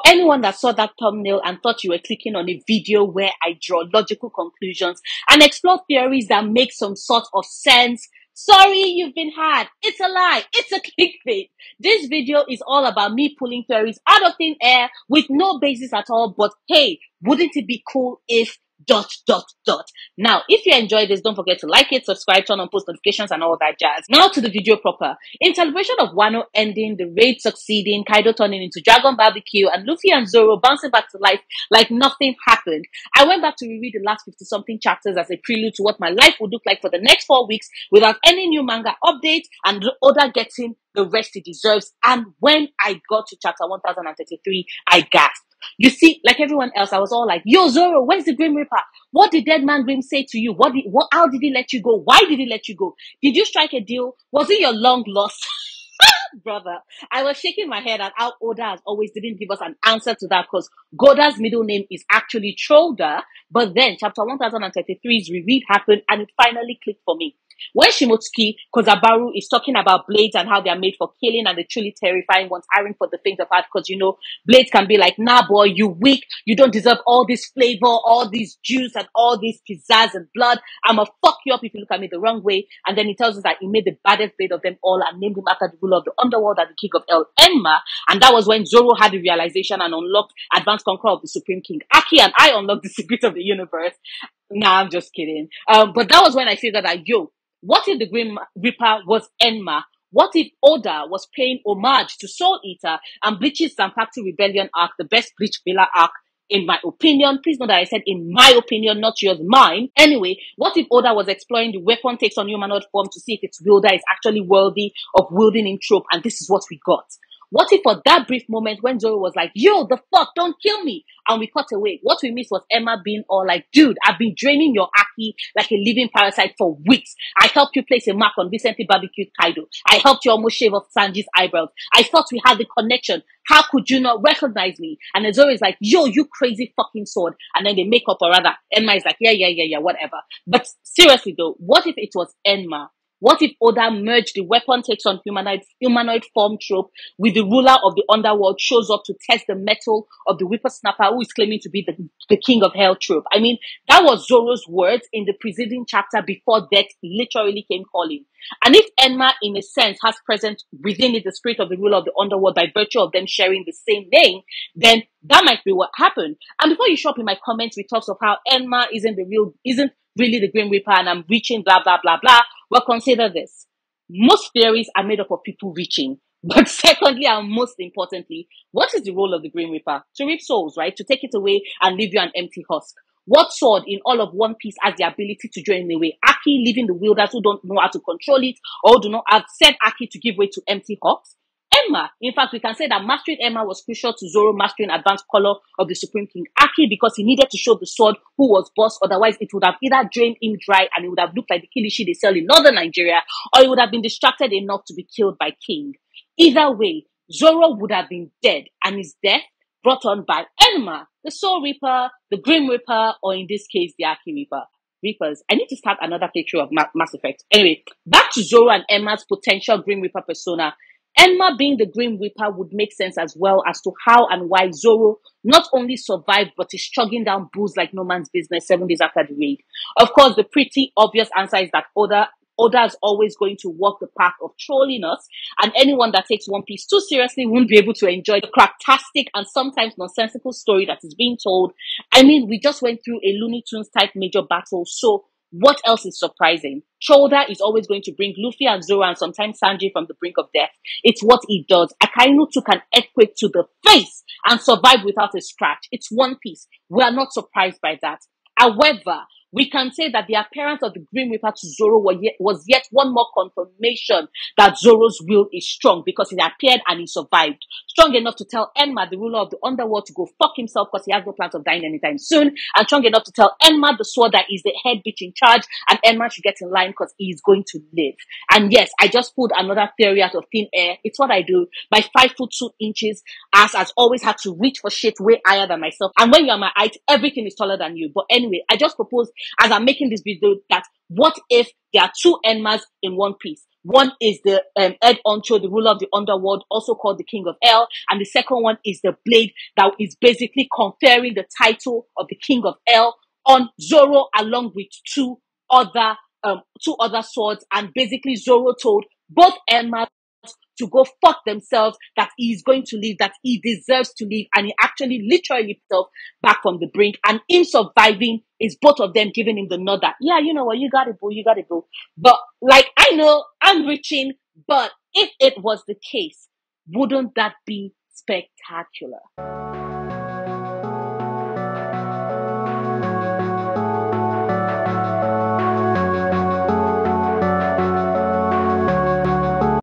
anyone that saw that thumbnail and thought you were clicking on a video where I draw logical conclusions and explore theories that make some sort of sense, sorry, you've been had. It's a lie. It's a clickbait. This video is all about me pulling theories out of thin air with no basis at all. But hey, wouldn't it be cool if ... Now, if you enjoyed this, don't forget to like it, subscribe, turn on post notifications and all that jazz. Now to the video proper. In celebration of Wano ending, the raid succeeding, Kaido turning into Dragon Barbecue, and Luffy and Zoro bouncing back to life like nothing happened, I went back to reread the last 50-something chapters as a prelude to what my life would look like for the next 4 weeks without any new manga updates and Oda getting the rest he deserves. And when I got to chapter 1033, I gasped. You see, like everyone else, I was all like, yo, Zoro, where's the Grim Reaper? What did Dead Man Grim say to you? How did he let you go? Why did he let you go? Did you strike a deal? Was it your long lost brother? I was shaking my head at how Oda, as always, didn't give us an answer to that because Goda's middle name is actually Troda. But then chapter 1033's reread happened and it finally clicked for me. When Shimotsuki Kozabaru is talking about blades and how they are made for killing and the truly terrifying ones iron for the faint of heart, because blades can be like, nah boy, you weak, you don't deserve all this flavor, all this juice and all this pizzazz and blood, I'ma fuck you up if you look at me the wrong way. And then he tells us that he made the baddest blade of them all and named him after the ruler of the underworld and the king of El Enma. And that was when Zoro had the realization and unlocked Advanced Conqueror of the Supreme King. Aki and I unlocked the secret of the universe. Nah, I'm just kidding. But that was when I figured that, what if the Grim Reaper was Enma? What if Oda was paying homage to Soul Eater and Bleach's Zanpakuto Rebellion arc, the best Bleach filler arc, in my opinion? Please know that I said in my opinion, not yours, mine. Anyway, what if Oda was exploring the weapon takes on humanoid form to see if its wielder is actually worthy of wielding in trope, and this is what we got? What if for that brief moment when Zoro was like, yo, the fuck, don't kill me, and we cut away, what we missed was Enma being all like, dude, I've been draining your Aki like a living parasite for weeks. I helped you place a mark on recently barbecued Kaido. I helped you almost shave off Sanji's eyebrows. I thought we had the connection. How could you not recognize me? And then Zoro is like, yo, you crazy fucking sword. And then they make up, or rather, Enma is like, yeah, whatever. But seriously though, what if it was Enma? What if Oda merged the weapon takes on humanoid form trope with the ruler of the underworld shows up to test the mettle of the whippersnapper who is claiming to be the king of hell trope? I mean, that was Zoro's words in the preceding chapter before death literally came calling. And if Enma, in a sense, has present within it the spirit of the ruler of the underworld by virtue of them sharing the same name, then that might be what happened. And before you show up in my comments with talks of how Enma isn't really the Grim Reaper and I'm reaching blah blah blah blah, well, consider this. Most theories are made up of people reaching. But secondly, and most importantly, what is the role of the Grim Reaper? To reap souls, right? To take it away and leave you an empty husk. What sword in all of One Piece has the ability to drain away Aki, leaving the wielders who don't know how to control it or do not have said Aki to give way to empty husks? Enma. In fact, we can say that mastering Enma was crucial to Zoro mastering Advanced Color of the Supreme King Aki because he needed to show the sword who was boss, otherwise it would have either drained him dry and it would have looked like the kilishi they sell in northern Nigeria, or he would have been distracted enough to be killed by King. Either way, Zoro would have been dead and his death brought on by Enma, the Soul Reaper, the Grim Reaper, or in this case, the Aki Reaper. Reapers. I need to start another playthrough of Mass Effect. Anyway, back to Zoro and Enma's potential Grim Reaper persona. Enma being the Grim Reaper would make sense as well as to how and why Zoro not only survived but is chugging down booze like no man's business 7 days after the raid. Of course, the pretty obvious answer is that Oda is always going to walk the path of trolling us, and anyone that takes One Piece too seriously won't be able to enjoy the cracktastic and sometimes nonsensical story that is being told. I mean, we just went through a Looney Tunes type major battle, so what else is surprising? Shoulder is always going to bring Luffy and Zoro and sometimes Sanji from the brink of death. It's what he does. Akainu took an earthquake to the face and survived without a scratch. It's One Piece. We are not surprised by that. However, we can say that the appearance of the Grim Reaper to Zoro was yet one more confirmation that Zoro's will is strong because he appeared and he survived. Strong enough to tell Enma, the ruler of the underworld, to go fuck himself because he has no plans of dying anytime soon. And strong enough to tell Enma, the sword, that is the head bitch in charge and Enma should get in line because he is going to live. And yes, I just pulled another theory out of thin air. It's what I do. My 5'2" ass has always had to reach for shit way higher than myself. And when you're my height, everything is taller than you. But anyway, I just propose as I'm making this video that what if there are two Enmas in One Piece? One is the Ed Oncho, the ruler of the underworld, also called the King of Hell. And the second one is the blade that is basically conferring the title of the King of Hell on Zoro along with two other swords. And basically Zoro told both Enma to go fuck themselves, that he is going to leave, that he deserves to leave, and he actually literally himself back from the brink. And in surviving, is both of them giving him the nod that, yeah, you know what, you got it, boo, you got it, boo. But like, I know I'm reaching, but if it was the case, wouldn't that be spectacular?